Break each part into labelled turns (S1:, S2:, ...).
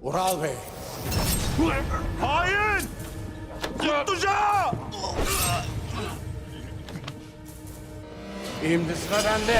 S1: Ural Bey,
S2: Hain! Kutluca!
S1: şimdi sıra bende.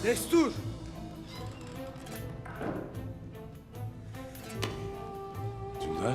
S2: Destur! Dündar?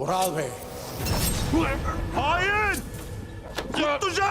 S2: Ural Bey! Hain! Tuttuca!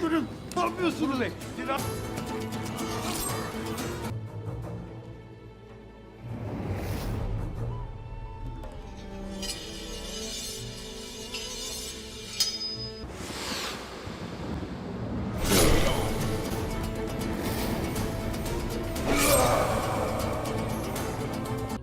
S2: Durun! Ne yapıyorsunuz? Dinar!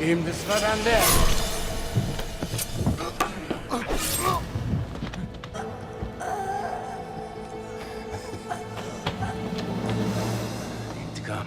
S2: Şimdi sıra bende. İntikam.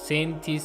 S3: 37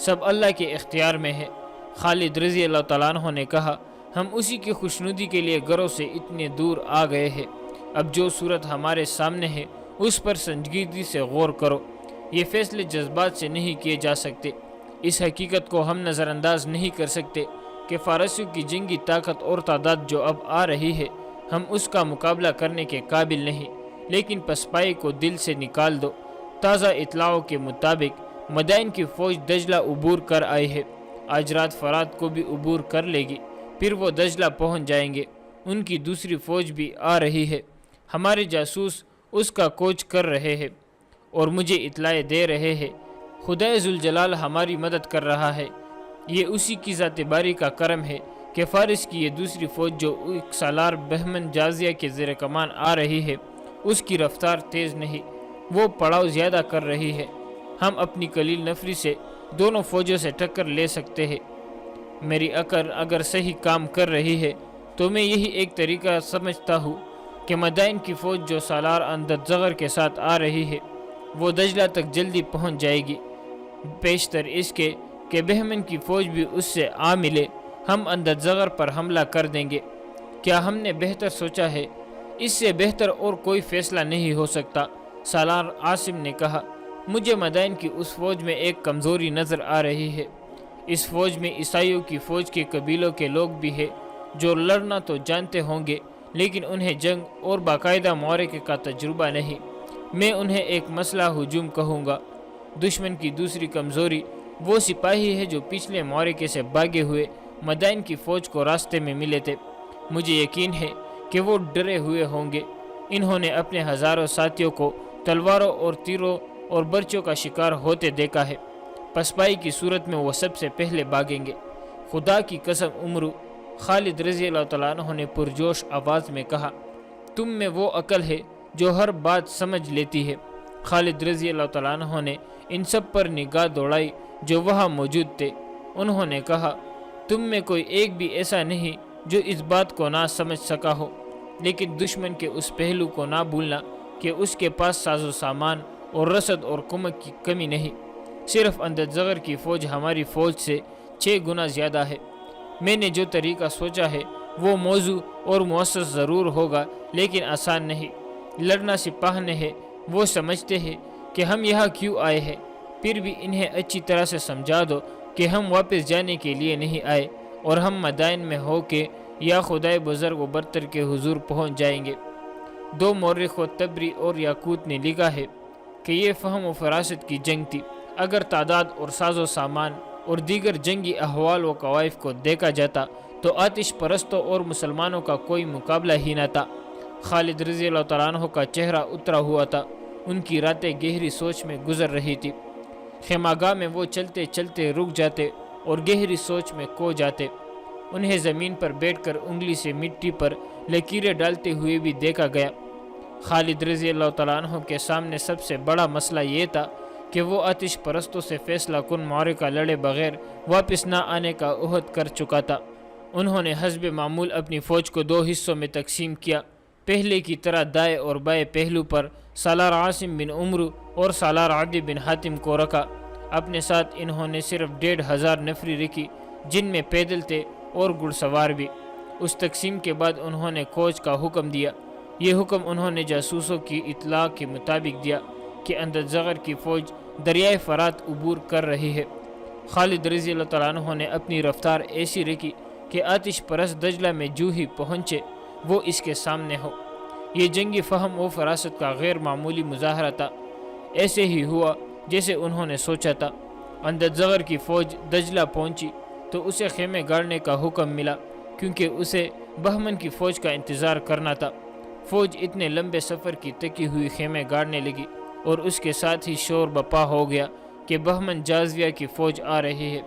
S3: سب اللہ کے اختیار میں ہے۔ خالد رضی اللہ تعالیٰ عنہ نے کہا، ہم اسی کی خوشنودی کے لیے گھروں سے اتنے دور آ گئے ہیں۔ اب جو صورت ہمارے سامنے ہے اس پر سنجیدگی سے غور کرو۔ یہ فیصلے جذبات سے نہیں کیے جا سکتے۔ اس حقیقت کو ہم نظر انداز نہیں کر سکتے کہ فارسیوں کی جنگی طاقت اور تعداد جو اب آ رہی ہے، ہم اس کا مقابلہ کرنے کے قابل نہیں۔ لیکن پسپائی کو دل سے نکال دو۔ تازہ اطلاعوں کے مطابق مدائن کی فوج دجلہ عبور کر آئی ہے۔ آج رات فرات کو بھی عبور کر لے گی، پھر وہ دجلہ پہنچ جائیں گے۔ ان کی دوسری فوج بھی آ رہی ہے۔ ہمارے جاسوس اس کا کوچ کر رہے ہیں اور مجھے اطلاع دے رہے ہیں۔ خدائے ذوالجلال ہماری مدد کر رہا ہے۔ یہ اسی کی ذات باری کا کرم ہے کہ فارس کی یہ دوسری فوج جو ایک سالار بہمن جازیہ کے زیر کمان آ رہی ہے، اس کی رفتار تیز نہیں، وہ پڑاؤ زیادہ کر رہی ہے۔ ہم اپنی قلیل نفری سے دونوں فوجوں سے ٹکر لے سکتے ہیں۔ میری عقل اگر صحیح کام کر رہی ہے تو میں یہی ایک طریقہ سمجھتا ہوں کہ مدائن کی فوج جو سالار اندر زغر کے ساتھ آ رہی ہے وہ دجلہ تک جلدی پہنچ جائے گی، بیشتر اس کے کہ بہمن کی فوج بھی اس سے آ ملے۔ ہم اندر زغر پر حملہ کر دیں گے۔ کیا ہم نے بہتر سوچا ہے؟ اس سے بہتر اور کوئی فیصلہ نہیں ہو سکتا، سالار عاصم نے کہا۔ مجھے مدائن کی اس فوج میں ایک کمزوری نظر آ رہی ہے۔ اس فوج میں عیسائیوں کی فوج کے قبیلوں کے لوگ بھی ہیں جو لڑنا تو جانتے ہوں گے لیکن انہیں جنگ اور باقاعدہ معرکے کا تجربہ نہیں۔ میں انہیں ایک مسلح ہجوم کہوں گا۔ دشمن کی دوسری کمزوری وہ سپاہی ہے جو پچھلے معرکے سے بھاگے ہوئے مدائن کی فوج کو راستے میں ملے تھے۔ مجھے یقین ہے کہ وہ ڈرے ہوئے ہوں گے۔ انہوں نے اپنے ہزاروں ساتھیوں کو تلواروں اور تیروں اور برچوں کا شکار ہوتے دیکھا ہے۔ پسپائی کی صورت میں وہ سب سے پہلے بھاگیں گے۔ خدا کی قسم عمرو، خالد رضی اللہ تعالیٰ عنہ نے پرجوش آواز میں کہا، تم میں وہ عقل ہے جو ہر بات سمجھ لیتی ہے۔ خالد رضی اللہ تعالیٰ عنہ نے ان سب پر نگاہ دوڑائی جو وہاں موجود تھے۔ انہوں نے کہا، تم میں کوئی ایک بھی ایسا نہیں جو اس بات کو نہ سمجھ سکا ہو، لیکن دشمن کے اس پہلو کو نہ بھولنا کہ اس کے پاس ساز و سامان اور رسد اور کمک کی کمی نہیں۔ صرف اندر زغر کی فوج ہماری فوج سے 6 گنا زیادہ ہے۔ میں نے جو طریقہ سوچا ہے وہ موزوں اور مؤسس ضرور ہوگا لیکن آسان نہیں۔ لڑنا سپاہنے ہے۔ وہ سمجھتے ہیں کہ ہم یہاں کیوں آئے ہیں، پھر بھی انہیں اچھی طرح سے سمجھا دو کہ ہم واپس جانے کے لیے نہیں آئے اور ہم مدائن میں ہو کے یا خدائے بزرگ و برتر کے حضور پہنچ جائیں گے۔ 2 مورخ و تبری اور یاقوت نے لکھا ہے کہ یہ فہم و فراست کی جنگ تھی۔ اگر تعداد اور ساز و سامان اور دیگر جنگی احوال و قوائف کو دیکھا جاتا تو آتش پرستوں اور مسلمانوں کا کوئی مقابلہ ہی نہ تھا۔ خالد رضی اللہ تعالیٰ عنہ کا چہرہ اترا ہوا تھا۔ ان کی راتیں گہری سوچ میں گزر رہی تھی۔ خیمہ گاہ میں وہ چلتے چلتے رک جاتے اور گہری سوچ میں کھو جاتے۔ انہیں زمین پر بیٹھ کر انگلی سے مٹی پر لکیریں ڈالتے ہوئے بھی دیکھا گیا۔ خالد رضی اللہ تعالیٰ عنہ کے سامنے سب سے بڑا مسئلہ یہ تھا کہ وہ آتش پرستوں سے فیصلہ کن معرکہ لڑے بغیر واپس نہ آنے کا عہد کر چکا تھا۔ انہوں نے حسب معمول اپنی فوج کو 2 حصوں میں تقسیم کیا۔ پہلے کی طرح دائیں اور بائیں پہلو پر سالار عاصم بن عمرو اور سالار عدی بن حاتم کو رکھا۔ اپنے ساتھ انہوں نے صرف 1500 نفری رکھی جن میں پیدل تھے اور گھڑ سوار بھی۔ اس تقسیم کے بعد انہوں نے کوچ کا حکم دیا۔ یہ حکم انہوں نے جاسوسوں کی اطلاع کے مطابق دیا کہ اندر زغر کی فوج دریائے فرات عبور کر رہی ہے۔ خالد رضی اللہ تعالیٰ عنہ نے اپنی رفتار ایسی رکھی کہ آتش پرست دجلہ میں جو ہی پہنچے وہ اس کے سامنے ہو۔ یہ جنگی فہم و فراست کا غیر معمولی مظاہرہ تھا۔ ایسے ہی ہوا جیسے انہوں نے سوچا تھا۔ اندر زغر کی فوج دجلہ پہنچی تو اسے خیمے گاڑنے کا حکم ملا کیونکہ اسے بہمن کی فوج کا انتظار کرنا تھا۔ فوج اتنے لمبے سفر کی تکی ہوئی خیمے گاڑنے لگی اور اس کے ساتھ ہی شور بپا ہو گیا کہ بہمن جازیہ کی فوج آ رہی ہے۔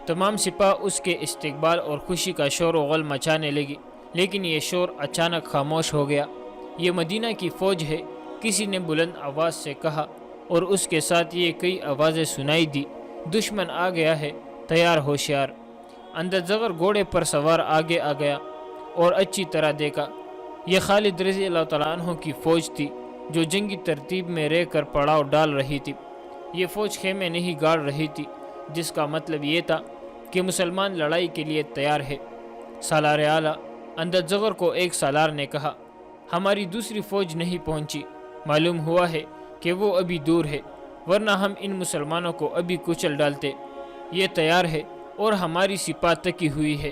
S3: تمام سپاہ اس کے استقبال اور خوشی کا شور و غل مچانے لگی، لیکن یہ شور اچانک خاموش ہو گیا۔ یہ مدینہ کی فوج ہے، کسی نے بلند آواز سے کہا، اور اس کے ساتھ یہ کئی آوازیں سنائی دی، دشمن آ گیا ہے، تیار ہوشیار۔ اندر زغر گھوڑے پر سوار آگے آ گیا اور اچھی طرح دیکھا۔ یہ خالد رضی اللہ تعالیٰ عنہ کی فوج تھی جو جنگی ترتیب میں رہ کر پڑاؤ ڈال رہی تھی۔ یہ فوج خیمے نہیں گاڑ رہی تھی جس کا مطلب یہ تھا کہ مسلمان لڑائی کے لیے تیار ہے۔ سالار اعلیٰ اندرزغر کو ایک سالار نے کہا، ہماری دوسری فوج نہیں پہنچی، معلوم ہوا ہے کہ وہ ابھی دور ہے، ورنہ ہم ان مسلمانوں کو ابھی کچل ڈالتے۔ یہ تیار ہے اور ہماری سپاہ تکی ہوئی ہے،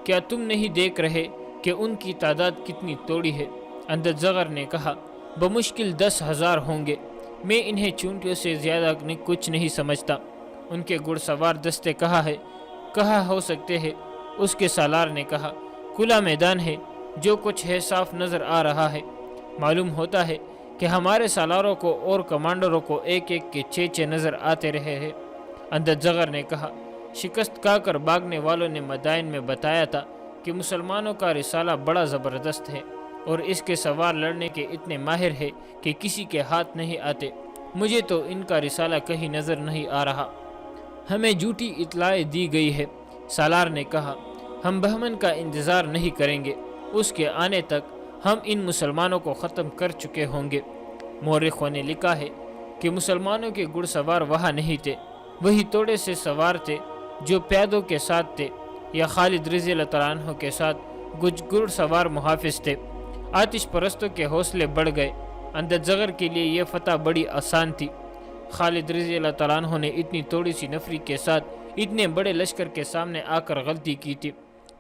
S3: کیا تم نہیں دیکھ رہے کہ ان کی تعداد کتنی توڑی ہے؟ اندرزغر نے کہا، بمشکل 10,000 ہوں گے، میں انہیں چونٹیوں سے زیادہ کچھ نہیں سمجھتا۔ ان کے گھڑ سوار دستے کہاں ہو سکتے ہیں؟ اس کے سالار نے کہا، کھلا میدان ہے، جو کچھ ہے صاف نظر آ رہا ہے۔ معلوم ہوتا ہے کہ ہمارے سالاروں کو اور کمانڈروں کو ایک ایک کے 6 نظر آتے رہے ہیں۔ اندرزغر نے کہا، شکست کھا کر بھاگنے والوں نے مدائن میں بتایا تھا کہ مسلمانوں کا رسالہ بڑا زبردست ہے اور اس کے سوار لڑنے کے اتنے ماہر ہے کہ کسی کے ہاتھ نہیں آتے۔ مجھے تو ان کا رسالہ کہیں نظر نہیں آ رہا۔ ہمیں جھوٹی اطلاع دی گئی ہے۔ سالار نے کہا، ہم بہمن کا انتظار نہیں کریں گے، اس کے آنے تک ہم ان مسلمانوں کو ختم کر چکے ہوں گے۔ مورخوں نے لکھا ہے کہ مسلمانوں کے گھڑ سوار وہاں نہیں تھے، وہی توڑے سے سوار تھے جو پیادوں کے ساتھ تھے یا خالد رضی اللہ عنہ کے ساتھ گھڑ سوار محافظ تھے۔ آتش پرستوں کے حوصلے بڑھ گئے۔ اندرزغر کے لیے یہ فتح بڑی آسان تھی۔ خالد رضی اللہ عنہ نے اتنی تھوڑی سی نفری کے ساتھ اتنے بڑے لشکر کے سامنے آ کر غلطی کی تھی۔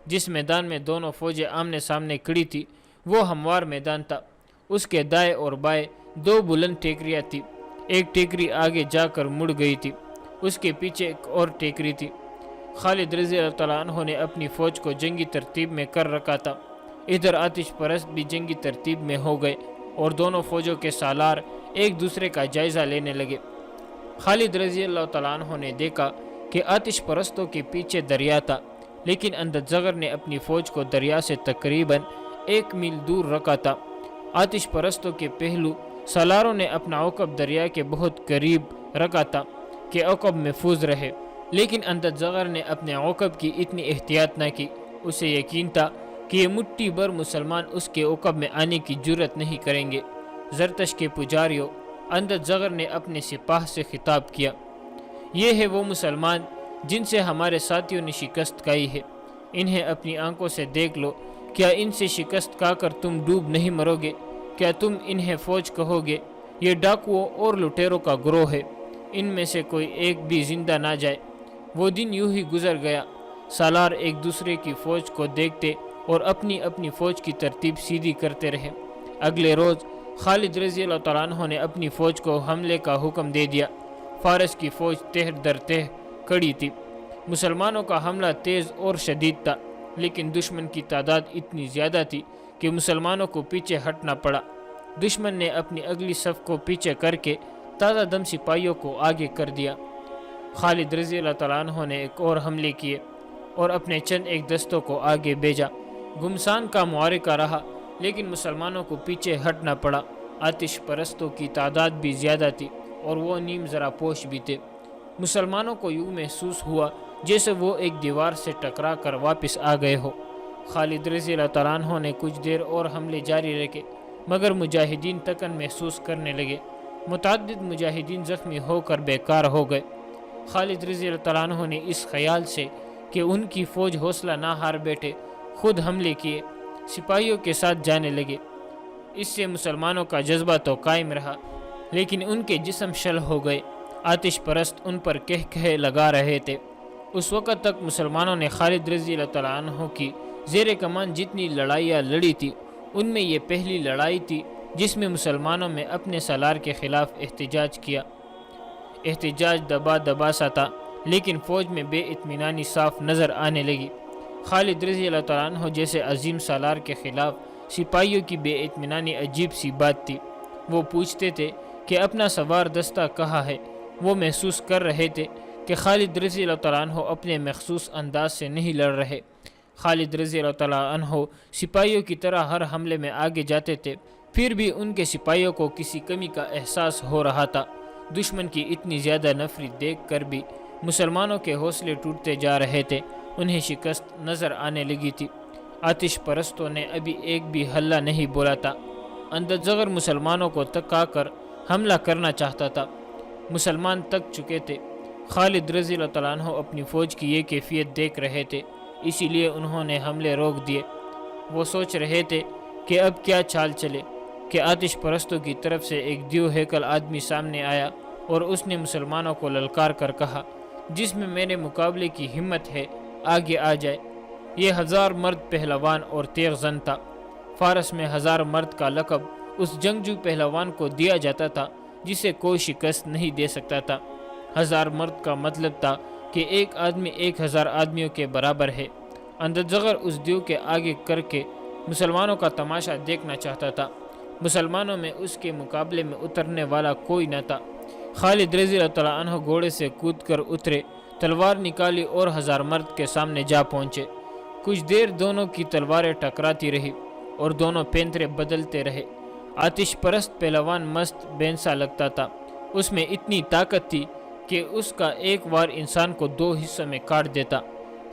S3: جس میدان میں دونوں فوجیں آمنے سامنے کھڑی تھی وہ ہموار میدان تھا۔ اس کے دائیں اور بائیں 2 بلند ٹیکریاں تھیں۔ ایک ٹیکری آگے جا کر مڑ گئی تھی، اس کے پیچھے ایک اور ٹیکری تھی۔ خالد رضی اللہ عنہ نے اپنی فوج کو جنگی ترتیب میں کر رکھا تھا۔ ادھر آتش پرست بھی جنگی ترتیب میں ہو گئے اور دونوں فوجوں کے سالار ایک دوسرے کا جائزہ لینے لگے۔ خالد رضی اللہ عنہ نے دیکھا کہ آتش پرستوں کے پیچھے دریا تھا، لیکن اندرزغر نے اپنی فوج کو دریا سے تقریباً 1 میل دور رکھا تھا۔ آتش پرستوں کے پہلو سالاروں نے اپنا عقب دریا کے بہت قریب رکھا تھا کہ عقب محفوظ رہے، لیکن اندرزغر نے اپنے عقب کی اتنی احتیاط نہ کی۔ اسے یقین تھا کہ یہ مٹھی بھر مسلمان اس کے عقب میں آنے کی جرت نہیں کریں گے۔ زرتش کے پجاریوں، اندرزغر نے اپنے سپاہ سے خطاب کیا، یہ ہے وہ مسلمان جن سے ہمارے ساتھیوں نے شکست کھائی ہے، انہیں اپنی آنکھوں سے دیکھ لو۔ کیا ان سے شکست کھا کر تم ڈوب نہیں مرو گے؟ کیا تم انہیں فوج کہو گے؟ یہ ڈاکوؤں اور لٹیروں کا گروہ ہے، ان میں سے کوئی ایک بھی زندہ نہ جائے۔ وہ دن یوں ہی گزر گیا۔ سالار ایک دوسرے کی فوج کو دیکھتے اور اپنی اپنی فوج کی ترتیب سیدھی کرتے رہے۔ اگلے روز خالد رضی اللہ عنہ نے اپنی فوج کو حملے کا حکم دے دیا۔ فارس کی فوج تہ در تہ کھڑی تھی۔ مسلمانوں کا حملہ تیز اور شدید تھا، لیکن دشمن کی تعداد اتنی زیادہ تھی کہ مسلمانوں کو پیچھے ہٹنا پڑا۔ دشمن نے اپنی اگلی صف کو پیچھے کر کے تازہ دم سپاہیوں کو آگے کر دیا۔ خالد رضی اللہ عنہ نے ایک اور حملے کیے اور اپنے چند ایک دستوں کو آگے بھیجا۔ گمسان کا معرکہ رہا، لیکن مسلمانوں کو پیچھے ہٹنا پڑا۔ آتش پرستوں کی تعداد بھی زیادہ تھی اور وہ نیم ذرا پوش بھی تھے۔ مسلمانوں کو یوں محسوس ہوا جیسے وہ ایک دیوار سے ٹکرا کر واپس آ گئے ہو۔ خالد رضی اللہ عنہ نے کچھ دیر اور حملے جاری رکھے، مگر مجاہدین تکن محسوس کرنے لگے۔ متعدد مجاہدین زخمی ہو کر بیکار ہو گئے۔ خالد رضی اللہ عنہ نے اس خیال سے کہ ان کی فوج حوصلہ نہ ہار بیٹھے خود حملے کیے، سپاہیوں کے ساتھ جانے لگے۔ اس سے مسلمانوں کا جذبہ تو قائم رہا، لیکن ان کے جسم شل ہو گئے۔ آتش پرست ان پر کہہ لگا رہے تھے۔ اس وقت تک مسلمانوں نے خالد رضی اللہ عنہ کی زیر کمان جتنی لڑائیاں لڑی تھی، ان میں یہ پہلی لڑائی تھی جس میں مسلمانوں میں اپنے سالار کے خلاف احتجاج کیا۔ احتجاج دبا دبا سا تھا، لیکن فوج میں بے اطمینانی صاف نظر آنے لگی۔ خالد رضی اللہ عنہ جیسے عظیم سالار کے خلاف سپاہیوں کی بے اطمینانی عجیب سی بات تھی۔ وہ پوچھتے تھے کہ اپنا سوار دستہ کہاں ہے۔ وہ محسوس کر رہے تھے کہ خالد رضی اللہ عنہ اپنے مخصوص انداز سے نہیں لڑ رہے۔ خالد رضی اللہ عنہ سپاہیوں کی طرح ہر حملے میں آگے جاتے تھے، پھر بھی ان کے سپاہیوں کو کسی کمی کا احساس ہو رہا تھا۔ دشمن کی اتنی زیادہ نفری دیکھ کر بھی مسلمانوں کے حوصلے ٹوٹتے جا رہے تھے، انہیں شکست نظر آنے لگی تھی۔ آتش پرستوں نے ابھی ایک بھی ہلہ نہیں بولا تھا۔ اندرزغر مسلمانوں کو تکا کر حملہ کرنا چاہتا تھا۔ مسلمان تک چکے تھے۔ خالد رضی اللہ تعالیٰ عنہ اپنی فوج کی یہ کیفیت دیکھ رہے تھے، اسی لیے انہوں نے حملے روک دیے۔ وہ سوچ رہے تھے کہ اب کیا چال چلے کہ آتش پرستوں کی طرف سے ایک دیو ہیکل آدمی سامنے آیا اور اس نے مسلمانوں کو للکار کر کہا، جس میں میرے مقابلے کی ہمت ہے آگے آ جائے۔ یہ 1000 مرد پہلوان اور تیغ زن تھا۔ فارس میں 1000 مرد کا لقب اس جنگجو پہلوان کو دیا جاتا تھا جسے کوئی شکست نہیں دے سکتا تھا۔ 1000 مرد کا مطلب تھا کہ ایک آدمی 1000 آدمیوں کے برابر ہے۔ اندرزغر اس دیو کے آگے کر کے مسلمانوں کا تماشا دیکھنا چاہتا تھا۔ مسلمانوں میں اس کے مقابلے میں اترنے والا کوئی نہ تھا۔ خالد رضی اللہ تعالیٰ عنہ گھوڑے سے کود کر اترے، تلوار نکالی اور 1000 مرد کے سامنے جا پہنچے۔ کچھ دیر دونوں کی تلواریں ٹکراتی رہی اور دونوں پینترے بدلتے رہے۔ آتش پرست پہلوان مست بینسا لگتا تھا۔ اس میں اتنی طاقت تھی کہ اس کا ایک وار انسان کو 2 حصوں میں کاٹ دیتا۔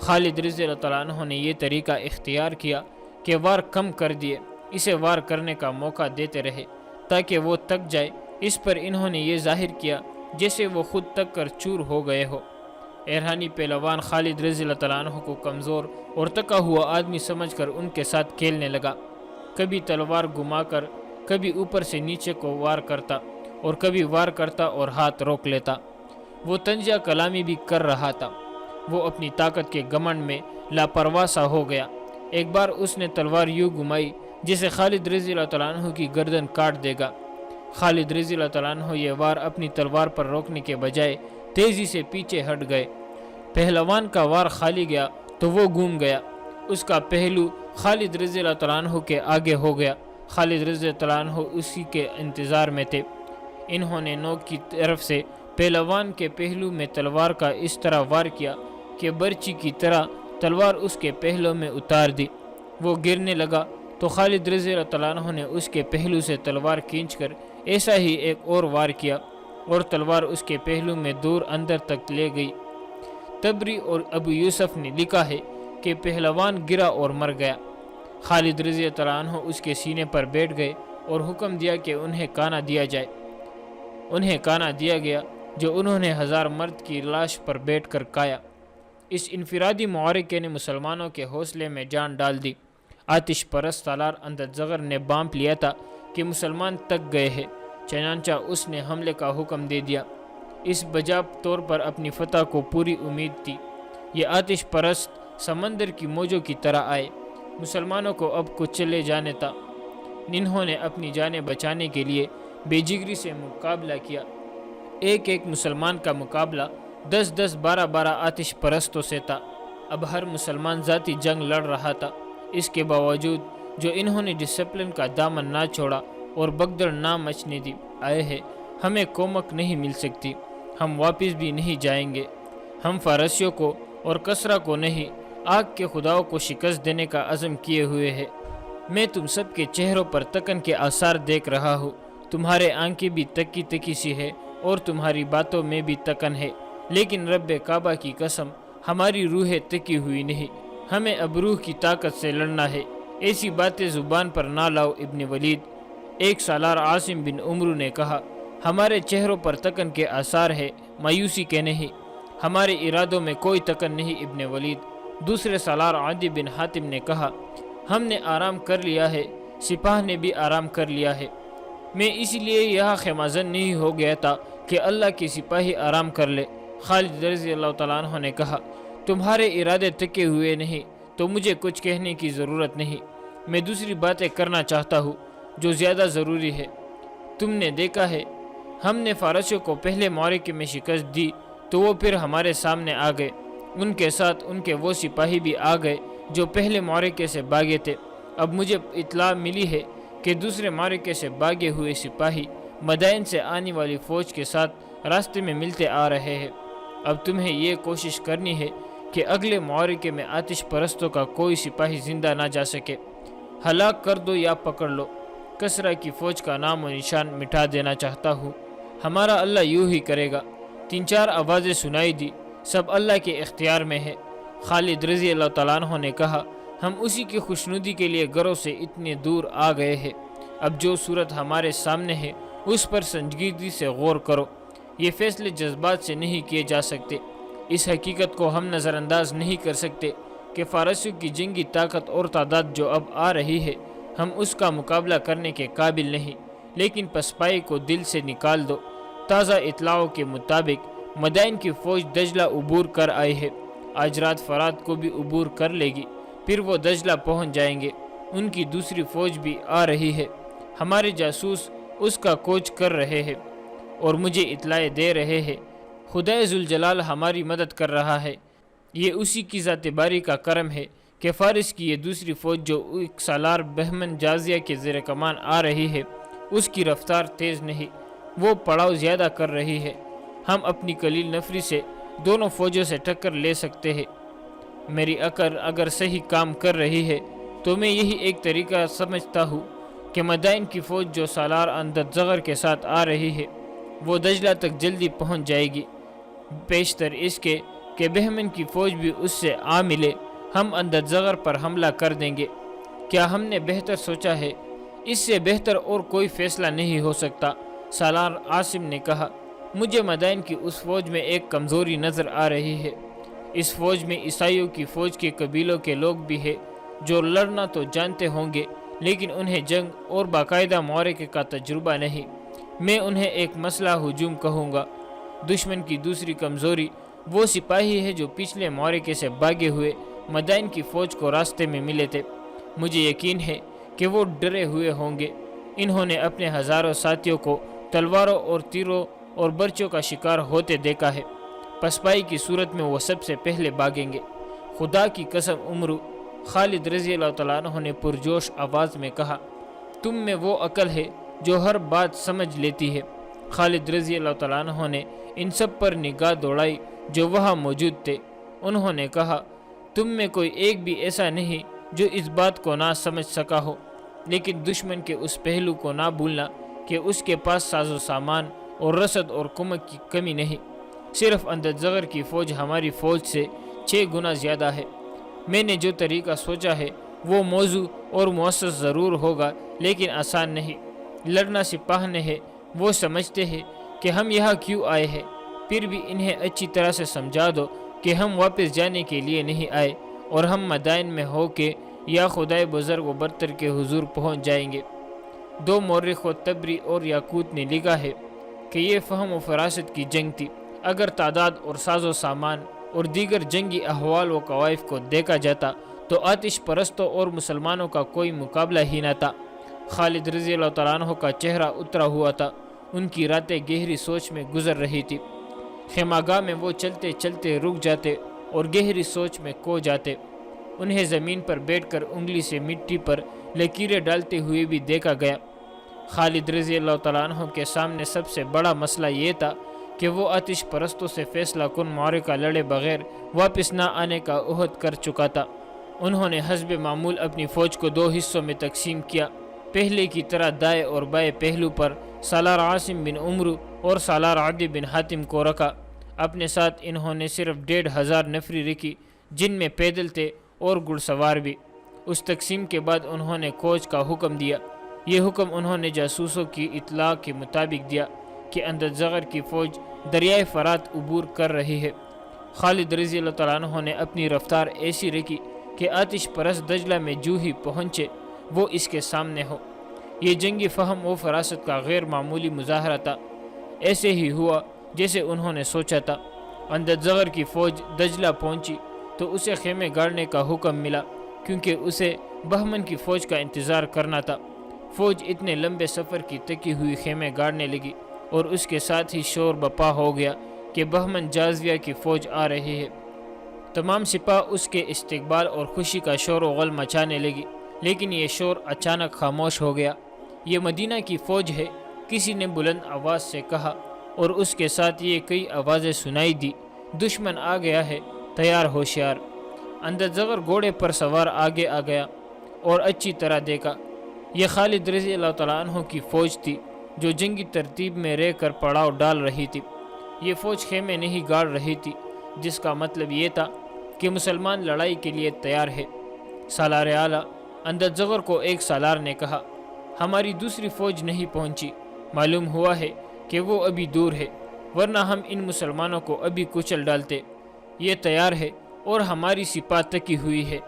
S3: خالد رضی اللہ تعالیٰ عنہ نے یہ طریقہ اختیار کیا کہ وار کم کر دیے، اسے وار کرنے کا موقع دیتے رہے تاکہ وہ تک جائے۔ اس پر انہوں نے یہ ظاہر کیا جیسے وہ خود تک کر چور ہو گئے ہو۔ ایرانی پہلوان خالد رضی اللہ تعالیٰ عنہ کو کمزور اور تکا ہوا آدمی سمجھ کر ان کے ساتھ کھیلنے لگا۔ کبھی تلوار گھما کر کبھی اوپر سے نیچے کو وار کرتا اور کبھی وار کرتا اور ہاتھ روک لیتا۔ وہ طنزیہ کلامی بھی کر رہا تھا۔ وہ اپنی طاقت کے گھمنڈ میں لاپرواہ سا ہو گیا۔ ایک بار اس نے تلوار یوں گھمائی جسے خالد رضی اللہ تعالیٰ عنہ کی گردن کاٹ دے گا۔ خالد رضی اللہ تعالیٰ عنہ یہ وار اپنی تلوار پر روکنے کے بجائے تیزی سے پیچھے ہٹ گئے۔ پہلوان کا وار خالی گیا تو وہ گھوم گیا۔ اس کا پہلو خالد رضی اللہ تعالیٰ عنہ کے آگے ہو گیا۔ خالد رضی اللہ تعالیٰ عنہ اسی کے انتظار میں تھے۔ انہوں نے نوک کی طرف سے پہلوان کے پہلو میں تلوار کا اس طرح وار کیا کہ برچی کی طرح تلوار اس کے پہلو میں اتار دی۔ وہ گرنے لگا تو خالد رضی اللہ تعالیٰ عنہ نے اس کے پہلو سے تلوار کھینچ کر ایسا ہی ایک اور وار کیا اور تلوار اس کے پہلو میں دور اندر تک لے گئی۔ تبری اور ابو یوسف نے لکھا ہے کہ پہلوان گرا اور مر گیا۔ خالد رضی اللہ تعالیٰ عنہ اس کے سینے پر بیٹھ گئے اور حکم دیا کہ انہیں کانا دیا جائے۔ انہیں کانا دیا گیا جو انہوں نے 1000 مرد کی لاش پر بیٹھ کر کھایا۔ اس انفرادی معرکے نے مسلمانوں کے حوصلے میں جان ڈال دی۔ آتش پرست سالار اندرزغر نے بانپ لیا تھا کہ مسلمان تک گئے ہیں، چنانچہ اس نے حملے کا حکم دے دیا۔ اس بجا طور پر اپنی فتح کو پوری امید تھی۔ یہ آتش پرست سمندر کی موجوں کی طرح آئے۔ مسلمانوں کو اب کچھ چلے جانے تھا۔ انہوں نے اپنی جانیں بچانے کے لیے بے جگری سے مقابلہ کیا۔ ایک مسلمان کا مقابلہ 10 12 آتش پرستوں سے تھا۔ اب ہر مسلمان ذاتی جنگ لڑ رہا تھا۔ اس کے باوجود جو انہوں نے ڈسپلن کا دامن نہ چھوڑا اور بگدڑ نہ مچنے دی آئے ہیں، ہمیں کومک نہیں مل سکتی، ہم واپس بھی نہیں جائیں گے۔ ہم فارسیوں کو اور کسرا کو نہیں، آگ کے خداؤں کو شکست دینے کا عزم کیے ہوئے ہیں۔ میں تم سب کے چہروں پر تکن کے آثار دیکھ رہا ہوں۔ تمہارے آنکھیں بھی تکی تکی سی ہے اور تمہاری باتوں میں بھی تکن ہے، لیکن رب کعبہ کی قسم ہماری روحیں تکی ہوئی نہیں۔ ہمیں اب روح کی طاقت سے لڑنا ہے۔ ایسی باتیں زبان پر نہ لاؤ ابن ولید۔ ایک سالار عاصم بن عمرو نے کہا، ہمارے چہروں پر تکن کے آثار ہے، مایوسی کے نہیں۔ ہمارے ارادوں میں کوئی تکن نہیں ابن ولید۔ دوسرے سالار عدی بن حاتم نے کہا، ہم نے آرام کر لیا ہے، سپاہ نے بھی آرام کر لیا ہے۔ میں اسی لیے یہاں خیمازن نہیں ہو گیا تھا کہ اللہ کے سپاہی آرام کر لے۔ خالد رضی اللہ تعالیٰ عنہ نے کہا، تمہارے ارادے تکے ہوئے نہیں تو مجھے کچھ کہنے کی ضرورت نہیں۔ میں دوسری باتیں کرنا چاہتا ہوں جو زیادہ ضروری ہے۔ تم نے دیکھا ہے ہم نے فارسیوں کو پہلے معرکے میں شکست دی تو وہ پھر ہمارے سامنے آ گئے۔ ان کے ساتھ ان کے وہ سپاہی بھی آ گئے جو پہلے معرکے سے بھاگے تھے۔ اب مجھے اطلاع ملی ہے کہ دوسرے معرکے سے بھاگے ہوئے سپاہی مدائن سے آنے والی فوج کے ساتھ راستے میں ملتے آ رہے ہیں۔ اب تمہیں یہ کوشش کرنی ہے کہ اگلے معرکے میں آتش پرستوں کا کوئی سپاہی زندہ نہ جا سکے۔ ہلاک کر دو یا پکڑ لو۔ کسرا کی فوج کا نام و نشان مٹا دینا چاہتا ہوں۔ ہمارا اللہ یوں ہی کرے گا۔ 3 4 آوازیں سنائی دی، سب اللہ کے اختیار میں ہے۔ خالد رضی اللہ تعالیٰ عنہ نے کہا، ہم اسی کی خوشنودی کے لیے گھروں سے اتنے دور آ گئے ہیں۔ اب جو صورت ہمارے سامنے ہے اس پر سنجیدگی سے غور کرو۔ یہ فیصلے جذبات سے نہیں کیے جا سکتے۔ اس حقیقت کو ہم نظر انداز نہیں کر سکتے کہ فارسیوں کی جنگی طاقت اور تعداد جو اب آ رہی ہے، ہم اس کا مقابلہ کرنے کے قابل نہیں، لیکن پسپائی کو دل سے نکال دو۔ تازہ اطلاعوں کے مطابق مدائن کی فوج دجلہ عبور کر آئی ہے، آج رات فرات کو بھی عبور کر لے گی، پھر وہ دجلہ پہنچ جائیں گے۔ ان کی دوسری فوج بھی آ رہی ہے، ہمارے جاسوس اس کا کوچ کر رہے ہیں اور مجھے اطلاع دے رہے ہیں۔ خدائے ذوالجلال ہماری مدد کر رہا ہے۔ یہ اسی کی ذات باری کا کرم ہے کہ فارس کی یہ دوسری فوج جو ایک سالار بہمن جازیہ کے زیر کمان آ رہی ہے، اس کی رفتار تیز نہیں، وہ پڑاؤ زیادہ کر رہی ہے۔ ہم اپنی قلیل نفری سے دونوں فوجوں سے ٹکر لے سکتے ہیں۔ میری عقل اگر صحیح کام کر رہی ہے تو میں یہی ایک طریقہ سمجھتا ہوں کہ مدائن کی فوج جو سالار اندر زغر کے ساتھ آ رہی ہے، وہ دجلہ تک جلدی پہنچ جائے گی، بیشتر اس کے کہ بہمن کی فوج بھی اس سے آ ملے۔ ہم اندر زغر پر حملہ کر دیں گے۔ کیا ہم نے بہتر سوچا ہے؟ اس سے بہتر اور کوئی فیصلہ نہیں ہو سکتا، سالار عاصم نے کہا۔ مجھے مدائن کی اس فوج میں ایک کمزوری نظر آ رہی ہے۔ اس فوج میں عیسائیوں کی فوج کے قبیلوں کے لوگ بھی ہیں جو لڑنا تو جانتے ہوں گے، لیکن انہیں جنگ اور باقاعدہ معرکے کا تجربہ نہیں۔ میں انہیں ایک مسلح ہجوم کہوں گا۔ دشمن کی دوسری کمزوری وہ سپاہی ہے جو پچھلے معرکے سے بھاگے ہوئے مدائن کی فوج کو راستے میں ملے تھے۔ مجھے یقین ہے کہ وہ ڈرے ہوئے ہوں گے۔ انہوں نے اپنے ہزاروں ساتھیوں کو تلواروں اور تیروں اور برچوں کا شکار ہوتے دیکھا ہے۔ پسپائی کی صورت میں وہ سب سے پہلے بھاگیں گے۔ خدا کی قسم عمرو، خالد رضی اللہ تعالیٰ عنہ نے پرجوش آواز میں کہا، تم میں وہ عقل ہے جو ہر بات سمجھ لیتی ہے۔ خالد رضی اللہ تعالیٰ عنہ نے ان سب پر نگاہ دوڑائی جو وہاں موجود تھے۔ انہوں نے کہا، تم میں کوئی ایک بھی ایسا نہیں جو اس بات کو نہ سمجھ سکا ہو، لیکن دشمن کے اس پہلو کو نہ بھولنا کہ اس کے پاس ساز و سامان اور رسد اور کمک کی کمی نہیں۔ صرف اندر زغر کی فوج ہماری فوج سے 6 گنا زیادہ ہے۔ میں نے جو طریقہ سوچا ہے وہ موزوں اور مؤسس ضرور ہوگا، لیکن آسان نہیں۔ لڑنا سپاہنے ہے۔ وہ سمجھتے ہیں کہ ہم یہاں کیوں آئے ہیں، پھر بھی انہیں اچھی طرح سے سمجھا دو کہ ہم واپس جانے کے لیے نہیں آئے اور ہم مدائن میں ہو کے یا خدائے بزرگ و برتر کے حضور پہنچ جائیں گے۔ 2 مورخ و تبری اور یاقوت نے لکھا ہے کہ یہ فہم و فراست کی جنگ تھی۔ اگر تعداد اور ساز و سامان اور دیگر جنگی احوال و قوائف کو دیکھا جاتا تو آتش پرستوں اور مسلمانوں کا کوئی مقابلہ ہی نہ تھا۔ خالد رضی اللہ تعالیٰ عنہ کا چہرہ اترا ہوا تھا، ان کی راتیں گہری سوچ میں گزر رہی تھی۔ خیمہ گاہ میں وہ چلتے چلتے رک جاتے اور گہری سوچ میں کھو جاتے۔ انہیں زمین پر بیٹھ کر انگلی سے مٹی پر لکیریں ڈالتے ہوئے بھی دیکھا گیا۔ خالد رضی اللہ تعالیٰ عنہ کے سامنے سب سے بڑا مسئلہ یہ تھا کہ وہ آتش پرستوں سے فیصلہ کن معرکہ لڑے بغیر واپس نہ آنے کا عہد کر چکا تھا۔ انہوں نے حسب معمول اپنی فوج کو 2 حصوں میں تقسیم کیا۔ پہلے کی طرح دائیں اور بائیں پہلو پر سالار عاصم بن عمرو اور سالار عدی بن حاتم کو رکھا۔ اپنے ساتھ انہوں نے صرف 1,500 نفری رکھی، جن میں پیدل تھے اور گھڑ سوار بھی۔ اس تقسیم کے بعد انہوں نے کوچ کا حکم دیا۔ یہ حکم انہوں نے جاسوسوں کی اطلاع کے مطابق دیا کہ اندر زغر کی فوج دریائے فرات عبور کر رہی ہے۔ خالد رضی اللہ تعالیٰ عنہ نے اپنی رفتار ایسی رکھی کہ آتش پرست دجلہ میں جو ہی پہنچے وہ اس کے سامنے ہو۔ یہ جنگی فہم و فراست کا غیر معمولی مظاہرہ تھا۔ ایسے ہی ہوا جیسے انہوں نے سوچا تھا۔ اندر زغر کی فوج دجلہ پہنچی تو اسے خیمے گاڑنے کا حکم ملا، کیونکہ اسے بہمن کی فوج کا انتظار کرنا تھا۔ فوج اتنے لمبے سفر کی تکی ہوئی خیمے گاڑنے لگی اور اس کے ساتھ ہی شور بپا ہو گیا کہ بہمن جازیہ کی فوج آ رہی ہے۔ تمام سپاہ اس کے استقبال اور خوشی کا شور و غل مچانے لگی، لیکن یہ شور اچانک خاموش ہو گیا۔ یہ مدینہ کی فوج ہے، کسی نے بلند آواز سے کہا، اور اس کے ساتھ یہ کئی آوازیں سنائی دی، دشمن آ گیا ہے، تیار ہوشیار۔ اندر زغر گھوڑے پر سوار آگے آ گیا اور اچھی طرح دیکھا۔ یہ خالد رضی اللہ تعالیٰ عنہ کی فوج تھی جو جنگی ترتیب میں رہ کر پڑاؤ ڈال رہی تھی۔ یہ فوج خیمے نہیں گاڑ رہی تھی، جس کا مطلب یہ تھا کہ مسلمان لڑائی کے لیے تیار ہے۔ سالار اعلیٰ اندر زغر کو ایک سالار نے کہا، ہماری دوسری فوج نہیں پہنچی، معلوم ہوا ہے کہ وہ ابھی دور ہے۔ ورنہ ہم ان مسلمانوں کو ابھی کچل ڈالتے۔ یہ تیار ہے اور ہماری سپاہ تکی ہوئی ہے،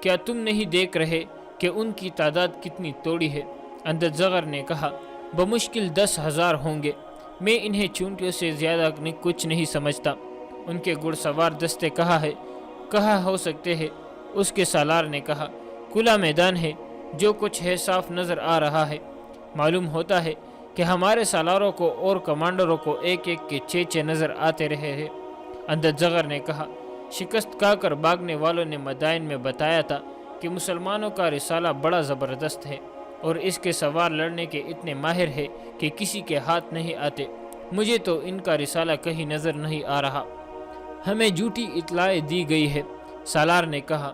S3: کیا تم نہیں دیکھ رہے کہ ان کی تعداد کتنی توڑی ہے؟ اندر زغر نے کہا، بمشکل 10,000 ہوں گے، میں انہیں چونٹیوں سے زیادہ کچھ نہیں سمجھتا۔ ان کے گھڑ سوار دستے کہاں ہو سکتے ہیں؟ اس کے سالار نے کہا، کھلا میدان ہے، جو کچھ ہے صاف نظر آ رہا ہے۔ معلوم ہوتا ہے کہ ہمارے سالاروں کو اور کمانڈروں کو ایک ایک کے 6 نظر آتے رہے ہیں۔ اندر زغر نے کہا، شکست کھا کر بھاگنے والوں نے مدائن میں بتایا تھا کہ مسلمانوں کا رسالہ بڑا زبردست ہے اور اس کے سوار لڑنے کے اتنے ماہر ہے کہ کسی کے ہاتھ نہیں آتے۔ مجھے تو ان کا رسالہ کہیں نظر نہیں آ رہا۔ ہمیں جھوٹی اطلاع دی گئی ہے۔ سالار نے کہا،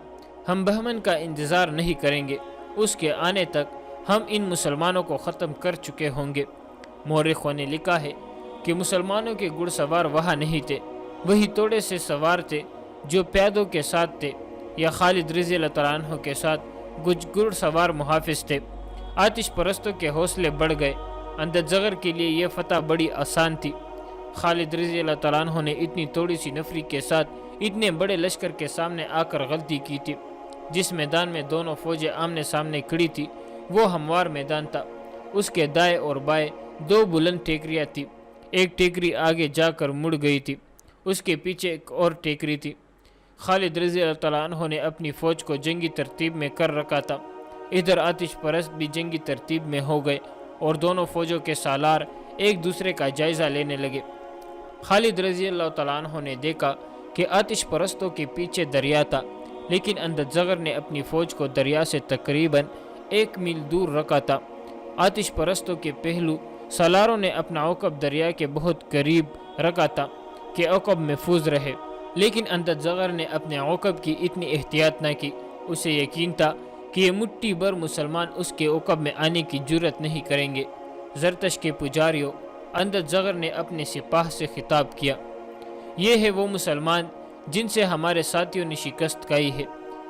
S3: ہم بہمن کا انتظار نہیں کریں گے، اس کے آنے تک ہم ان مسلمانوں کو ختم کر چکے ہوں گے۔ مورخوں نے لکھا ہے کہ مسلمانوں کے گھڑ سوار وہاں نہیں تھے، وہی توڑے سے سوار تھے جو پیادوں کے ساتھ تھے، یا خالد رضی اللہ تعالیٰ عنہ کے ساتھ کچھ گھڑ سوار محافظ تھے۔ آتش پرستوں کے حوصلے بڑھ گئے۔ اندر زغر کے لیے یہ فتح بڑی آسان تھی۔ خالد رضی اللہ تعالیٰ عنہ نے اتنی تھوڑی سی نفری کے ساتھ اتنے بڑے لشکر کے سامنے آ کر غلطی کی تھی۔ جس میدان میں دونوں فوجیں آمنے سامنے کھڑی تھی وہ ہموار میدان تھا۔ اس کے دائیں اور بائیں 2 بلند ٹیکریاں تھیں۔ ایک ٹیکری آگے جا کر مڑ گئی تھی، اس کے پیچھے ایک اور ٹیکری تھی۔ خالد رضی اللہ تعالیٰ عنہ نے اپنی فوج کو جنگی ترتیب میں کر رکھا تھا۔ ادھر آتش پرست بھی جنگی ترتیب میں ہو گئے اور دونوں فوجوں کے سالار ایک دوسرے کا جائزہ لینے لگے۔ خالد رضی اللہ تعالیٰ عنہ نے دیکھا کہ آتش پرستوں کے پیچھے دریا تھا، لیکن اندر زغر نے اپنی فوج کو دریا سے تقریباً 1 میل دور رکھا تھا۔ آتش پرستوں کے پہلو سالاروں نے اپنا عقب دریا کے بہت قریب رکھا تھا کہ عقب محفوظ رہے، لیکن اندر زغر نے اپنے عقب کی اتنی احتیاط نہ کی۔ اسے یقین تھا کہ یہ مٹھی بھر مسلمان اس کے عقب میں آنے کی جرت نہیں کریں گے۔ زرتش کے پجاریوں، اندر زغر نے اپنے سپاہ سے خطاب کیا، یہ ہے وہ مسلمان جن سے ہمارے ساتھیوں نے شکست کھائی ہے،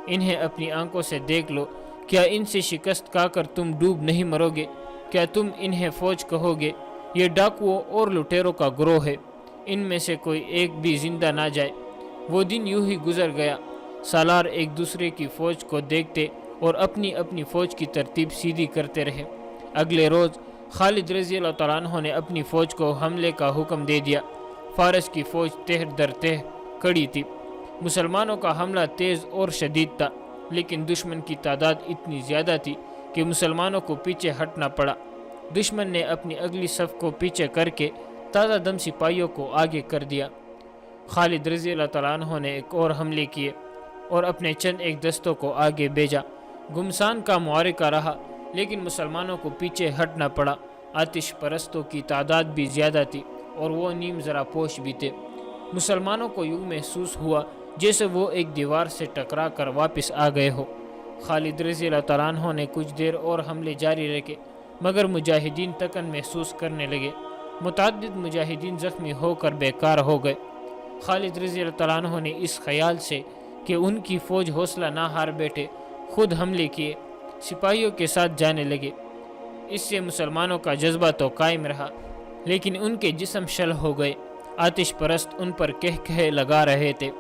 S3: انہیں اپنی آنکھوں سے دیکھ لو۔ کیا ان سے شکست کھا کر تم ڈوب نہیں مرو گے؟ کیا تم انہیں فوج کہو گے؟ یہ ڈاکوؤں اور لٹیروں کا گروہ ہے، ان میں سے کوئی ایک بھی زندہ نہ جائے۔ وہ دن یوں ہی گزر گیا۔ سالار ایک دوسرے کی فوج کو دیکھتے اور اپنی اپنی فوج کی ترتیب سیدھی کرتے رہے۔ اگلے روز خالد رضی اللہ تعالیٰ عنہ نے اپنی فوج کو حملے کا حکم دے دیا۔ فارس کی فوج تہ در تہ کھڑی تھی۔ مسلمانوں کا حملہ تیز اور شدید تھا، لیکن دشمن کی تعداد اتنی زیادہ تھی کہ مسلمانوں کو پیچھے ہٹنا پڑا۔ دشمن نے اپنی اگلی صف کو پیچھے کر کے تازہ دم سپاہیوں کو آگے کر دیا۔ خالد رضی اللہ تعالیٰ عنہ نے ایک اور حملے کیے اور اپنے چند ایک دستوں کو آگے بھیجا۔ گمسان کا معرکہ رہا، لیکن مسلمانوں کو پیچھے ہٹنا پڑا۔ آتش پرستوں کی تعداد بھی زیادہ تھی اور وہ نیم ذرا پوش بھی تھے۔ مسلمانوں کو یوں محسوس ہوا جیسے وہ ایک دیوار سے ٹکرا کر واپس آ گئے ہو۔ خالد رضی اللہ تعالیٰ عنہ نے کچھ دیر اور حملے جاری رکھے، مگر مجاہدین تکن محسوس کرنے لگے۔ متعدد مجاہدین زخمی ہو کر بیکار ہو گئے۔ خالد رضی اللہ تعالیٰ عنہ نے اس خیال سے کہ ان کی فوج حوصلہ نہ ہار بیٹھے خود حملے کیے، سپاہیوں کے ساتھ جانے لگے۔ اس سے مسلمانوں کا جذبہ تو قائم رہا، لیکن ان کے جسم شل ہو گئے۔ آتش پرست ان پر کہہ لگا رہے تھے۔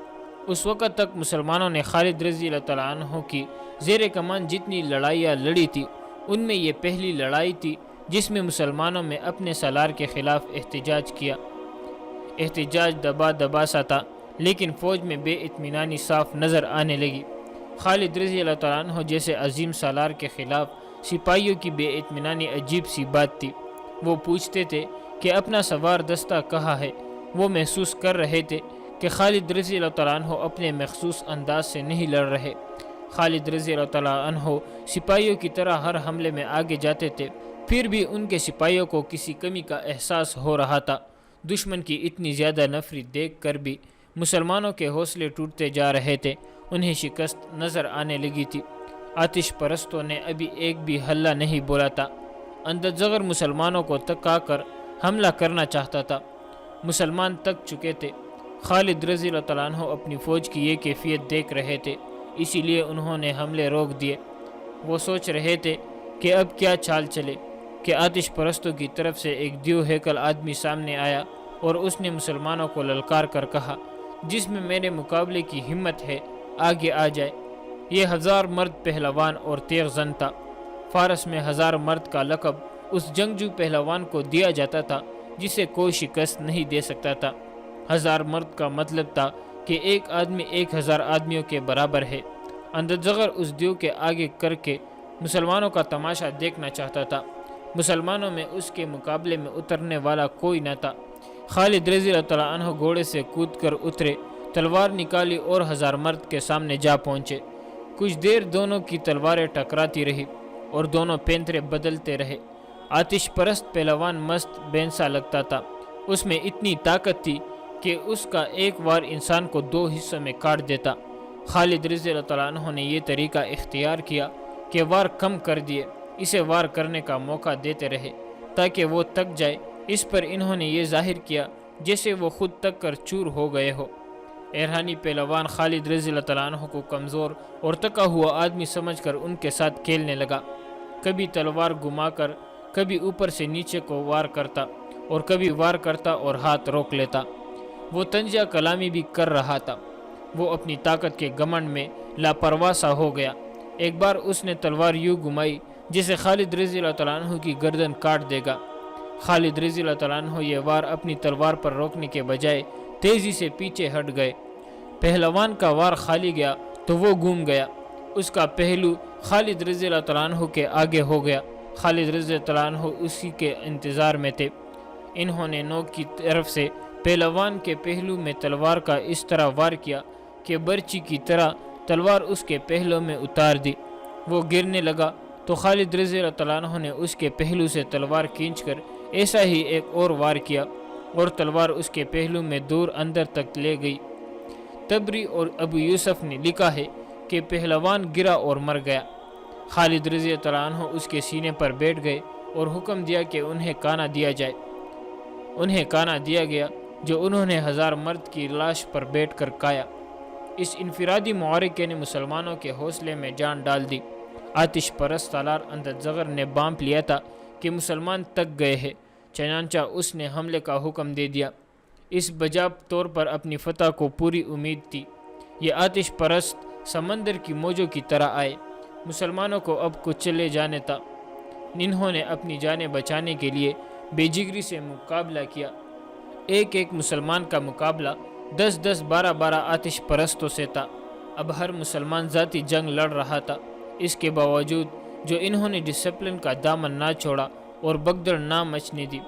S3: اس وقت تک مسلمانوں نے خالد رضی اللہ تعالیٰ عنہ کی زیر کمان جتنی لڑائیاں لڑی تھی، ان میں یہ پہلی لڑائی تھی جس میں مسلمانوں میں اپنے سالار کے خلاف احتجاج کیا۔ احتجاج دبا دبا سا تھا، لیکن فوج میں بے اطمینانی صاف نظر آنے لگی۔ خالد رضی اللہ تعالیٰ عنہ جیسے عظیم سالار کے خلاف سپاہیوں کی بے اطمینانی عجیب سی بات تھی۔ وہ پوچھتے تھے کہ اپنا سوار دستہ کہاں ہے۔ وہ محسوس کر رہے تھے کہ خالد رضی اللہ تعالیٰ عنہ اپنے مخصوص انداز سے نہیں لڑ رہے۔ خالد رضی اللہ تعالیٰ عنہ سپاہیوں کی طرح ہر حملے میں آگے جاتے تھے، پھر بھی ان کے سپاہیوں کو کسی کمی کا احساس ہو رہا تھا۔ دشمن کی اتنی زیادہ نفری دیکھ کر بھی مسلمانوں کے حوصلے ٹوٹتے جا رہے تھے، انہیں شکست نظر آنے لگی تھی۔ آتش پرستوں نے ابھی ایک بھی ہلہ نہیں بولا تھا۔ اندر زغر مسلمانوں کو تکا کر حملہ کرنا چاہتا تھا۔ مسلمان تک چکے تھے۔ خالد رضی اللہ تعالیٰ عنہ اپنی فوج کی یہ کیفیت دیکھ رہے تھے، اسی لیے انہوں نے حملے روک دیے۔ وہ سوچ رہے تھے کہ اب کیا چال چلے کہ آتش پرستوں کی طرف سے ایک دیو ہیکل آدمی سامنے آیا اور اس نے مسلمانوں کو للکار کر کہا، جس میں میرے مقابلے کی ہمت ہے آگے آ جائے۔ یہ 1000 مرد پہلوان اور تیغ زن تھا۔ فارس میں 1000 مرد کا لقب اس جنگجو پہلوان کو دیا جاتا تھا جسے کوئی شکست نہیں دے سکتا تھا۔ 1000 مرد کا مطلب تھا کہ ایک آدمی 1000 آدمیوں کے برابر ہے۔ اندرزغر اس دیو کے آگے کر کے مسلمانوں کا تماشا دیکھنا چاہتا تھا۔ مسلمانوں میں اس کے مقابلے میں اترنے والا کوئی نہ تھا۔ خالد رضی اللہ تعالیٰ عنہ گھوڑے سے کود کر اترے، تلوار نکالی اور 1000 مرد کے سامنے جا پہنچے۔ کچھ دیر دونوں کی تلواریں ٹکراتی رہی اور دونوں پینترے بدلتے رہے۔ آتش پرست پہلوان مست بینسا لگتا تھا۔ اس میں اتنی طاقت تھی کہ اس کا ایک وار انسان کو 2 حصوں میں کاٹ دیتا۔ خالد رضی اللہ تعالیٰ عنہ نے یہ طریقہ اختیار کیا کہ وار کم کر دیے، اسے وار کرنے کا موقع دیتے رہے تاکہ وہ تک جائے۔ اس پر انہوں نے یہ ظاہر کیا جیسے وہ خود تک کر چور ہو گئے ہو۔ ایرانی پہلوان خالد رضی اللہ تعالیٰ عنہ کو کمزور اور تکا ہوا آدمی سمجھ کر ان کے ساتھ کھیلنے لگا۔ کبھی تلوار گھما کر کبھی اوپر سے نیچے کو وار کرتا اور کبھی وار کرتا اور ہاتھ روک لیتا۔ وہ طنزیہ کلامی بھی کر رہا تھا۔ وہ اپنی طاقت کے گھمنڈ میں لاپرواہ سا ہو گیا۔ ایک بار اس نے تلوار یوں گھمائی جسے خالد رضی اللہ تعالیٰ عنہ کی گردن کاٹ دے گا۔ خالد رضی اللہ تعالیٰ عنہ یہ وار اپنی تلوار پر روکنے کے بجائے تیزی سے پیچھے ہٹ گئے۔ پہلوان کا وار خالی گیا تو وہ گھوم گیا۔ اس کا پہلو خالد رضی اللہ تعالیٰ عنہ کے آگے ہو گیا۔ خالد رضی اللہ تعالیٰ عنہ اسی کے انتظار میں تھے۔ انہوں نے نوک کی طرف سے پہلوان کے پہلو میں تلوار کا اس طرح وار کیا کہ برچی کی طرح تلوار اس کے پہلو میں اتار دی۔ وہ گرنے لگا تو خالد رضی اللہ تعالیٰ عنہ نے اس کے پہلو سے تلوار کھینچ کر ایسا ہی ایک اور وار کیا اور تلوار اس کے پہلو میں دور اندر تک لے گئی۔ تبری اور ابو یوسف نے لکھا ہے کہ پہلوان گرا اور مر گیا۔ خالد رضی اللہ تعالیٰ عنہ اس کے سینے پر بیٹھ گئے اور حکم دیا کہ انہیں کانا دیا جائے۔ انہیں کانا دیا گیا جو انہوں نے 1000 مرد کی لاش پر بیٹھ کر کھایا۔ اس انفرادی معرکے نے مسلمانوں کے حوصلے میں جان ڈال دی۔ آتش پرست سالار اندرزغر نے بانپ لیا تھا کہ مسلمان تک گئے ہیں، چنانچہ اس نے حملے کا حکم دے دیا۔ اس بجا طور پر اپنی فتح کو پوری امید تھی۔ یہ آتش پرست سمندر کی موجوں کی طرح آئے۔ مسلمانوں کو اب کچھ چلے جانے تھا۔ انہوں نے اپنی جانیں بچانے کے لیے بے جگری سے مقابلہ کیا۔ ایک ایک مسلمان کا مقابلہ 10 12 آتش پرستوں سے تھا۔ اب ہر مسلمان ذاتی جنگ لڑ رہا تھا۔ اس کے باوجود جو انہوں نے ڈسپلن کا دامن نہ چھوڑا اور بگدڑ نہ مچنے دی۔